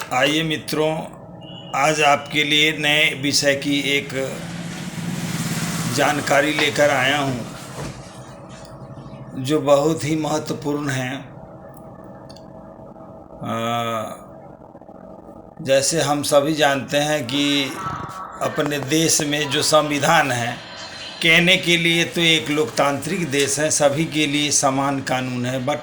आइए मित्रों, आज आपके लिए नए विषय की एक जानकारी लेकर आया हूँ जो बहुत ही महत्वपूर्ण है। जैसे हम सभी जानते हैं कि अपने देश में जो संविधान है, कहने के लिए तो एक लोकतांत्रिक देश है, सभी के लिए समान कानून है, बट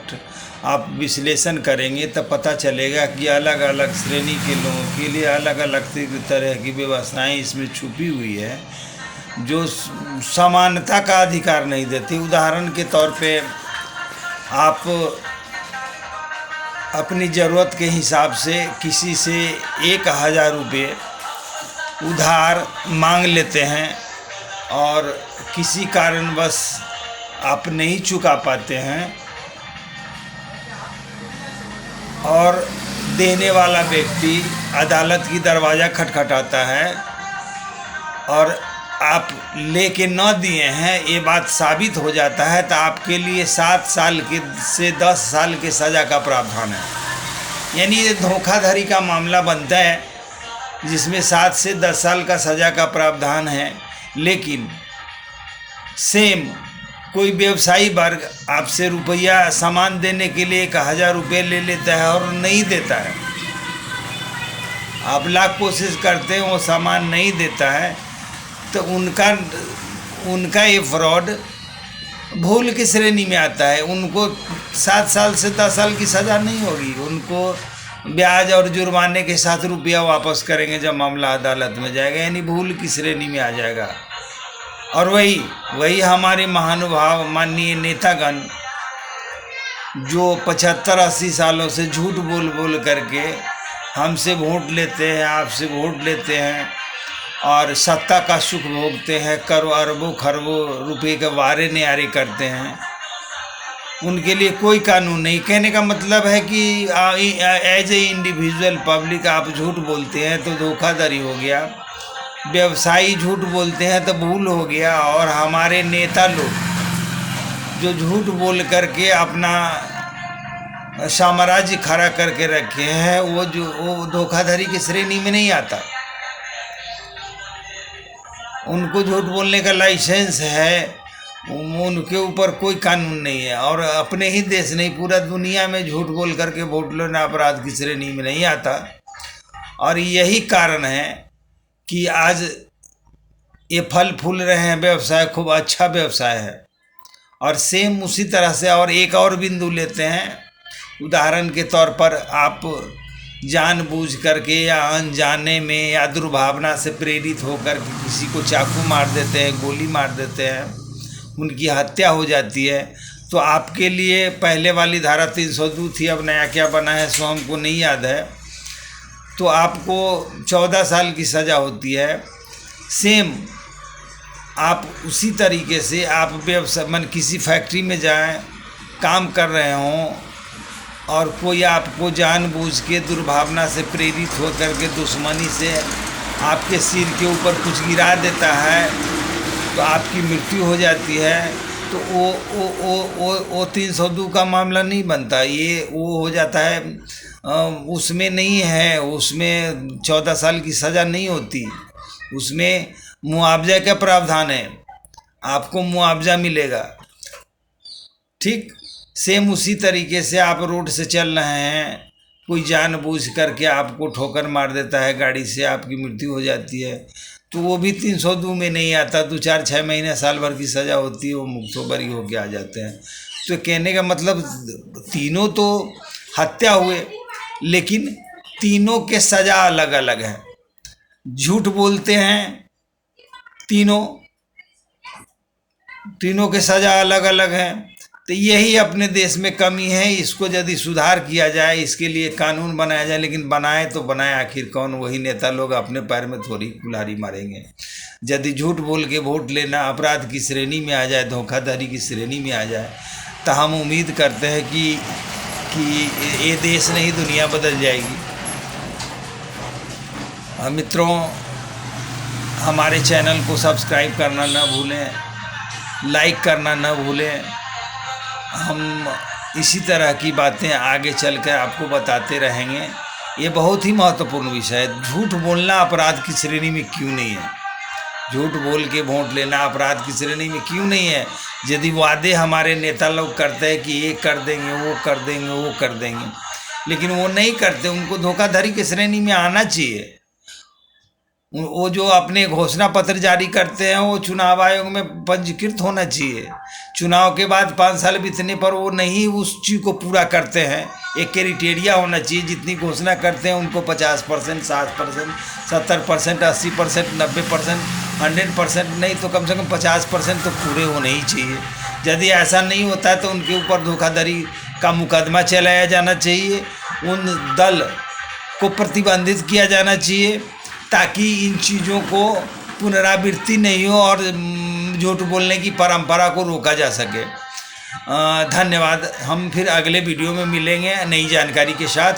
आप विश्लेषण करेंगे तो पता चलेगा कि अलग अलग श्रेणी के लोगों के लिए अलग अलग तरह की व्यवस्थाएं इसमें छुपी हुई है जो समानता का अधिकार नहीं देती। उदाहरण के तौर पे आप अपनी ज़रूरत के हिसाब से किसी से 1000 रुपये उधार मांग लेते हैं और किसी कारणवश आप नहीं चुका पाते हैं और देने वाला व्यक्ति अदालत की दरवाज़ा खटखटाता है और आप लेके न दिए हैं ये बात साबित हो जाता है तो आपके लिए 7 साल के से 10 साल के सज़ा का प्रावधान है। यानी ये धोखाधड़ी का मामला बनता है जिसमें 7 से 10 साल का सज़ा का प्रावधान है। लेकिन सेम कोई व्यवसायी वर्ग आपसे रुपया सामान देने के लिए 1000 रुपये ले लेता है और नहीं देता है, आप लाख कोशिश करते हैं वो सामान नहीं देता है, तो उनका ये फ्रॉड भूल की श्रेणी में आता है। उनको 7 साल से 10 साल की सज़ा नहीं होगी, उनको ब्याज और जुर्माने के साथ रुपया वापस करेंगे जब मामला अदालत में जाएगा, यानी भूल की श्रेणी में आ जाएगा। और वही हमारे महानुभाव माननीय नेतागण जो 75-80 सालों से झूठ बोल करके हमसे वोट लेते हैं, आपसे वोट लेते हैं और सत्ता का सुख भोगते हैं, अरबों खरबों रुपए के वारे न्यारे करते हैं, उनके लिए कोई कानून नहीं। कहने का मतलब है कि एज ए इंडिविजुअल पब्लिक आप झूठ बोलते हैं तो धोखाधड़ी हो गया, व्यवसायी झूठ बोलते हैं तो भूल हो गया, और हमारे नेता लोग जो झूठ बोल करके अपना साम्राज्य खड़ा करके रखे हैं वो धोखाधड़ी की श्रेणी में नहीं आता। उनको झूठ बोलने का लाइसेंस है, उनके ऊपर कोई कानून नहीं है, और अपने ही देश नहीं पूरा दुनिया में झूठ बोल करके वोट लेना अपराध की श्रेणी में नहीं आता। और यही कारण है कि आज ये फल फूल रहे हैं, व्यवसाय खूब अच्छा व्यवसाय है। और सेम उसी तरह से और एक और बिंदु लेते हैं, उदाहरण के तौर पर आप जानबूझ करके या अनजाने में या दुर्भावना से प्रेरित होकर किसी को चाकू मार देते हैं, गोली मार देते हैं, उनकी हत्या हो जाती है, तो आपके लिए पहले वाली धारा 302 थी, अब नया क्या बना है सो हमको नहीं याद है, तो आपको 14 साल की सज़ा होती है। सेम आप उसी तरीके से आप व्यवसाय किसी फैक्ट्री में जाएं, काम कर रहे हों और कोई आपको जानबूझ के दुर्भावना से प्रेरित हो करके दुश्मनी से आपके सिर के ऊपर कुछ गिरा देता है तो आपकी मृत्यु हो जाती है, तो वो 302 का मामला नहीं बनता, ये वो हो जाता है, उसमें नहीं है, उसमें 14 साल की सज़ा नहीं होती, उसमें मुआवजा का प्रावधान है, आपको मुआवजा मिलेगा। ठीक सेम उसी तरीके से आप रोड से चल रहे हैं, कोई जानबूझ करके आपको ठोकर मार देता है गाड़ी से, आपकी मृत्यु हो जाती है, तो वो भी 302 में नहीं आता, 2-4-6 महीने साल भर की सज़ा होती है, वो मुक्त बरी होके आ जाते हैं। तो कहने का मतलब तीनों तो हत्या हुए, लेकिन तीनों के सज़ा अलग अलग है। झूठ बोलते हैं तीनों के सज़ा अलग अलग है। तो यही अपने देश में कमी है, इसको यदि सुधार किया जाए, इसके लिए कानून बनाया जाए, लेकिन बनाए तो बनाए आखिर कौन? वही नेता लोग अपने पैर में थोड़ी कुल्हाड़ी मारेंगे। यदि झूठ बोल के वोट लेना अपराध की श्रेणी में आ जाए, धोखाधड़ी की श्रेणी में आ जाए, तो हम उम्मीद करते हैं कि ये देश नहीं दुनिया बदल जाएगी। मित्रों, हमारे चैनल को सब्सक्राइब करना ना भूलें, लाइक करना ना भूलें। हम इसी तरह की बातें आगे चलकर आपको बताते रहेंगे। ये बहुत ही महत्वपूर्ण विषय है। झूठ बोलना अपराध की श्रेणी में क्यों नहीं है? झूठ बोल के वोट लेना अपराध की श्रेणी में क्यों नहीं है? यदि वादे हमारे नेता लोग करते हैं कि ये कर देंगे, वो कर देंगे, वो कर देंगे, लेकिन वो नहीं करते, उनको धोखाधड़ी की श्रेणी में आना चाहिए। वो जो अपने घोषणा पत्र जारी करते हैं वो चुनाव आयोग में पंजीकृत होना चाहिए। चुनाव के बाद 5 साल बीतने पर वो नहीं उस चीज़ को पूरा करते हैं। एक क्राइटेरिया होना चाहिए, जितनी घोषणा करते हैं उनको 50%, 60%, 70%, 80%, 90%, 100% नहीं तो कम से कम 50% तो पूरे होने ही चाहिए। यदि ऐसा नहीं होता है तो उनके ऊपर धोखाधड़ी का मुकदमा चलाया जाना चाहिए। उन दल को प्रतिबंधित किया जाना चाहिए ताकि इन चीज़ों को पुनरावृत्ति नहीं हो और झूठ बोलने की परंपरा को रोका जा सके। धन्यवाद। हम फिर अगले वीडियो में मिलेंगे नई जानकारी के साथ।